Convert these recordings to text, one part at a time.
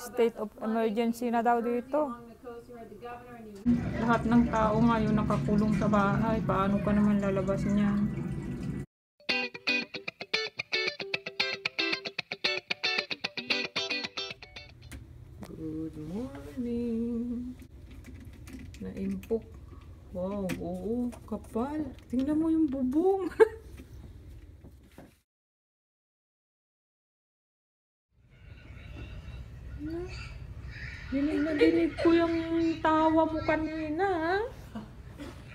State of emergency na daw dito. Lahat ng tao ngayon nakakulong sa bahay. Paano pa naman lalabas niyan? Good morning. Naimpok. Wow, oo, kapal. Tingnan mo yung bubong. Dinig na dinig ko yung tawa mo kanina.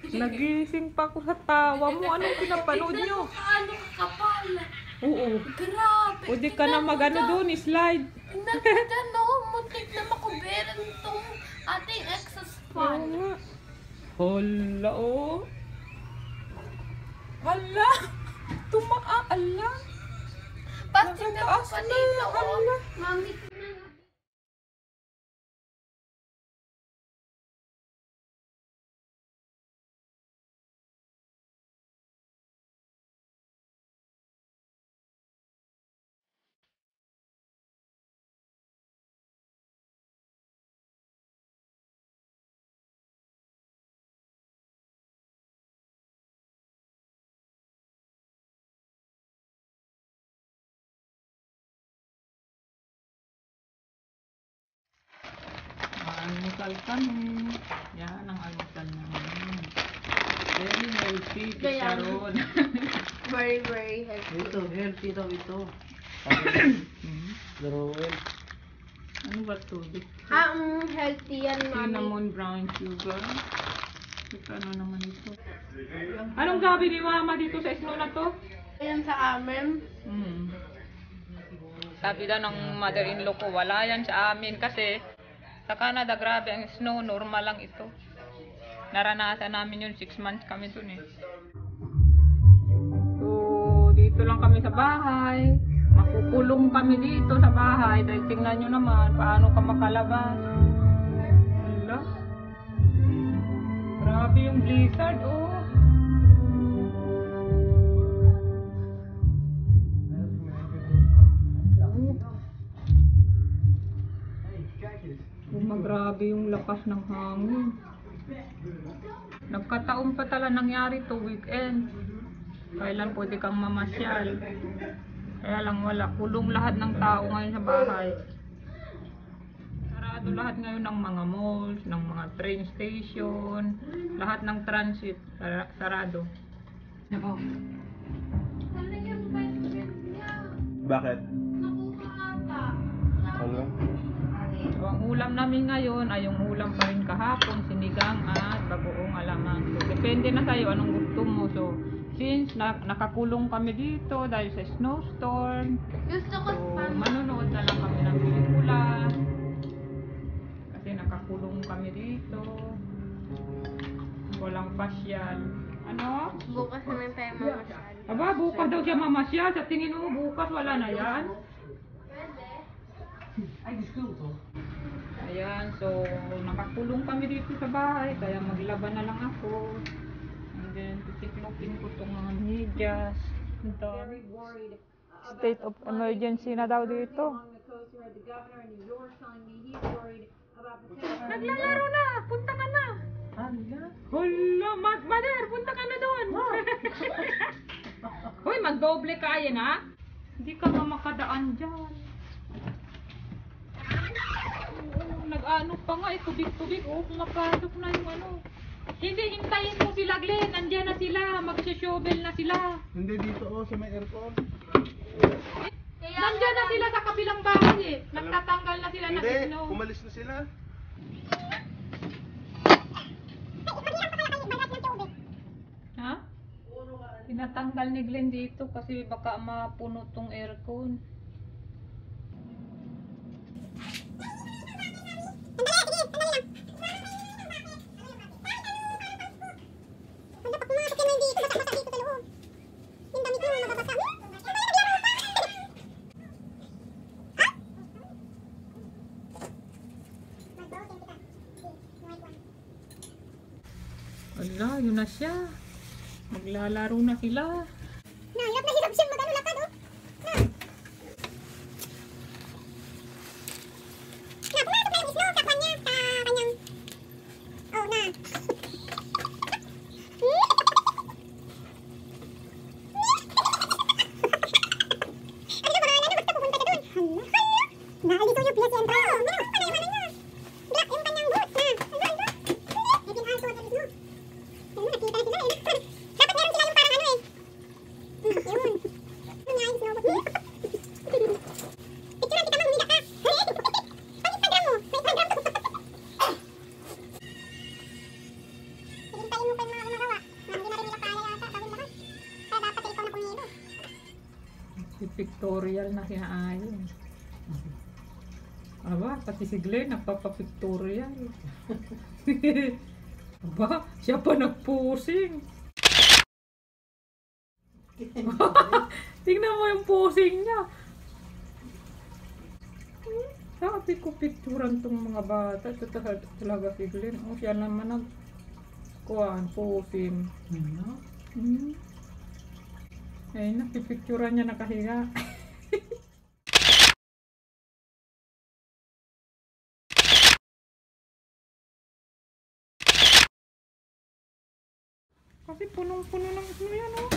Nagising pa ako sa tawa mo. Anong pinapanood nyo? Ano kapal? Oo. Grabe. Pwede ka na magano doon, slide. Nagkano, muntik na makuberan itong ating exhaust fan. Hala, oh. Hala. Tumaala. Pati na ako Nakataas kanina. na. Hala. Mami, Almusal kami. Yan ang almusal namin. Very healthy. Chicharon. very, very healthy. Ito, healthy daw ito. Drawel. Ano ba ito? Healthy yan, mami. Cinnamon brown sugar. Ano naman ito? Anong gabi ni mama dito sa snow na to? Ayan sa amin. Sabi daw ng mother-in-law ko, wala yan sa amin kasi sa Canada, grabe ang snow, normal lang ito. Naranasan namin yun, 6 months kami dun eh. So, dito lang kami sa bahay. Makukulong kami dito sa bahay dahil tingnan nyo naman paano ka makalabas. Hala. Grabe yung blizzard, oh. Grabe yung lakas ng hangin. Nagkataon pa tala nangyari to weekend. Kailan pwede kang mamasyal. Kaya lang wala. Kulong lahat ng tao ngayon sa bahay. Sarado lahat ngayon ng mga malls, ng mga train station, lahat ng transit. Sarado. Bakit? Nakuha ata. Ano? So, ang ulam namin ngayon ay yung ulam pa rin kahapon, sinigang at bagoong alamang. So, depende na sa'yo anong gusto mo. So, since nakakulong kami dito dahil sa snowstorm, Gusto ko so, spam. manonood na lang kami ng pelikula. Kasi nakakulong kami dito. Walang pasyal. Ano? Bukas naman tayo mamasyal. Aba, bukas daw siya mamasyal. Sa tingin mo, bukas wala na yan. Ay, gusto ko. Ayan, so nakakulong kami dito sa bahay, kaya maglaban na lang ako. And then, titiklopin ko itong mga medyas. Ito. State of emergency na daw dito. Naglalaro na! Punta ka na! Hala, mother! Punta ka na doon! Hoy, magdoble ka yan ha? Hindi ka nga makadaan dyan. Nag-ano pa nga, tubig-tubig, oh, pumapasok na yung ano. Hindi, hintayin mo sila, Glenn, nandyan na sila, magsha-shovel na sila. Hindi dito, oh, sa may aircon. Nandyan na sila sa kabilang bahay eh, nagtatanggal na sila ng Hindi, snow. umalis na sila. Ha? Tinatanggal ni Glenn dito kasi baka mapuno tong aircon. Ala, yun na siya. Maglalaro na sila. Hirap na hirap siyang mag-ano lakad, oh. Naalito yung PS Central. Meron, panay mo na niya. Black yung kanyang boot. Ano? May pinalto at alis mo. Ayun, nakita na sila eh. Dapat meron sila yung parang ano eh. Yun. Ano nga yung snowboard mo? Picture kita mang umiga ka. Pag-Instagram mo. Sa Instagram ko. Hihintayin mo pa yung mga gumagawa. Hindi na rin nila kaya yata. Gawin lahat. Kaya dapat ikaw na pumilo. Si pictorial na sinaayon. Aba, pati si Glenn nagpapapictorial. Aba, siya pa nagposing. Tingnan mo yung posing niya. Sabi ko picturean tong mga bata. Ito talaga si Glenn. O, siya naman posing. Ayun na, pipicturean niya nakahiga. Kasi punong-puno ng ano yan, oh.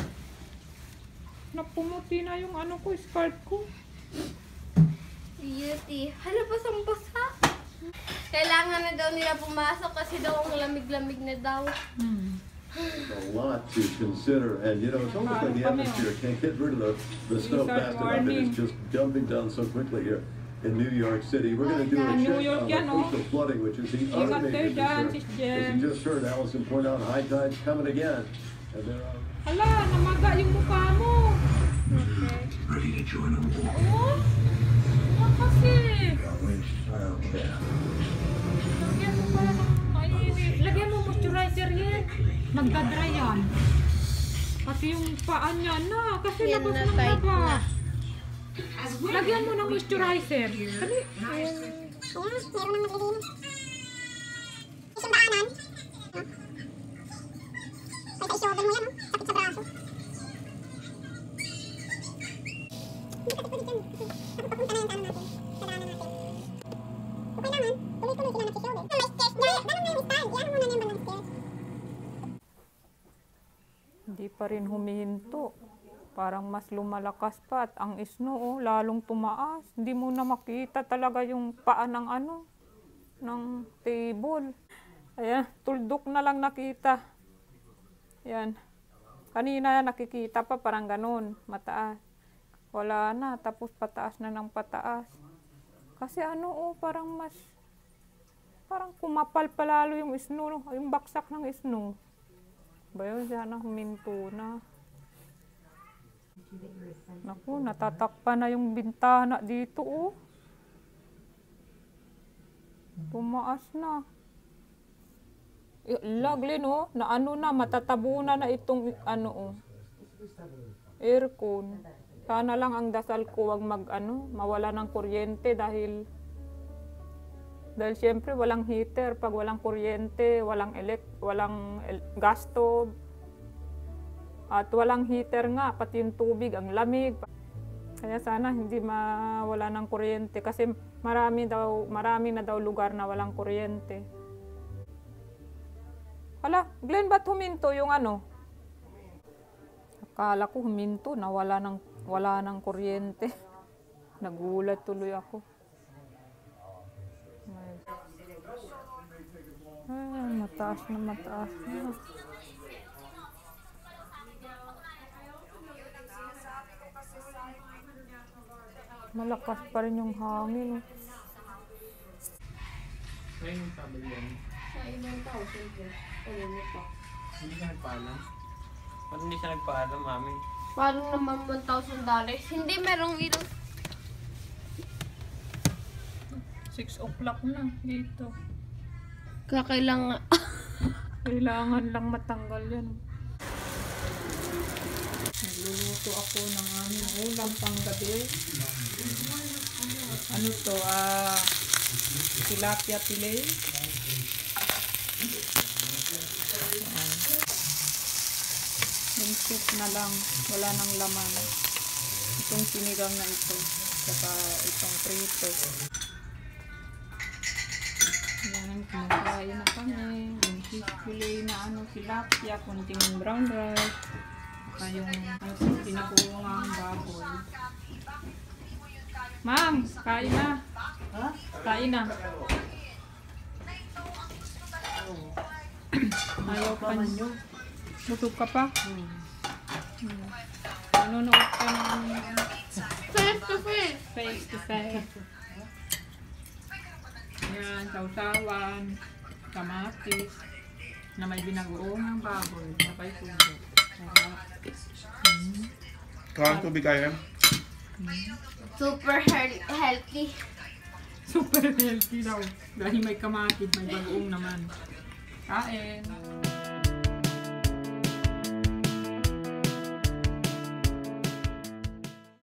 Napumuti na yung ano ko, scarf ko. Beauty. Hala, basang-basa. Kailangan na daw nila pumasok kasi daw ang lamig-lamig na daw. A lot to consider, and you know, it's almost like the atmosphere can't get rid of the snow fast enough, and it's just dumping down so quickly here in New York City. We're going to do a check on the coastal flooding, which is the other major concern. As you just heard Allison point out, high tide's coming again, and there are... Hala, namaga yung mukha mo. Okay. Ready to join the war. Oh? Ano kasi? Lagyan mo pala ng mainit. Lagyan mo moisturizer yan. Nagdadry yan. Kasi yung paa niya na. Kasi Yan labas na, ng tight baba. na. Lagyan mo ng moisturizer. Dali. Ayan, meron nang naglilinis. Isang daanan. Ay, ka-isobel mo yan, oh. Sakit sa braso. Hindi ka tuloy dyan. Kasi nakapapunta na yung daanan natin. Sa daanan natin. Okay naman. Tuloy-tuloy sila nag-isobel. May stairs. Ganun na yung style. Iyan mo na yung bandang stairs. Hindi pa rin humihinto. Parang mas lumalakas pa at ang snow, oh, lalong tumaas. Hindi mo na makita talaga yung paa ng ano, ng table. Ayan, tuldok na lang nakita. Ayan. Kanina nakikita pa parang ganun, mataas. Wala na, tapos pataas na ng pataas. Kasi ano, oh, parang kumapal palalo yung snow, yung baksak ng snow. Ba yun, sana huminto na. Naku, natatakpan na yung bintana dito, oh. Tumaas na. Laglin, oh, na ano na, matatabunan na itong, ano, oh, aircon. Sana lang ang dasal ko wag mawala ng kuryente dahil syempre walang heater. Pag walang kuryente, walang gas stove. At walang heater nga, pati yung tubig, ang lamig. Kaya sana hindi mawala ng kuryente kasi marami na daw lugar na walang kuryente. Hala, Glenn, ba't huminto yung ano? Akala ko huminto na wala ng kuryente. Nagulat tuloy ako. Ay, mataas na mataas na. Malakas pa rin yung hangin. Ngayon yung sabi yan. Sa ibang tao, siyempre. Ano pa? Hindi ka nagpaalam. Ba't hindi siya nagpaalam, mami? Paano naman $1,000? Hindi, merong ilang... 6 o'clock na dito. Kakailangan... Kailangan lang matanggal yan. Nagluluto ako ng aming ulam pang gabi. Ano to? Tilapia fillet. Yung soup na lang. Wala nang laman. Itong sinigang na ito. Saka itong prito. Yan, kumakain na kami. Yung fish fillet na tilapia. Kunting brown rice. Saka yung pinakuha ang baboy. Ma'am, kain na. Ha? Kain na. Ayaw pa Paman niyo. yun. Busog ka pa. Nanonood ka ng Face to face. face to face. Yan, sausawan, kamatis, na may binagoong baboy, sabay puso. Kailangan tubig kayo. Super healthy. Super healthy daw. Dahil may kamatis, may bagoong naman. Kain.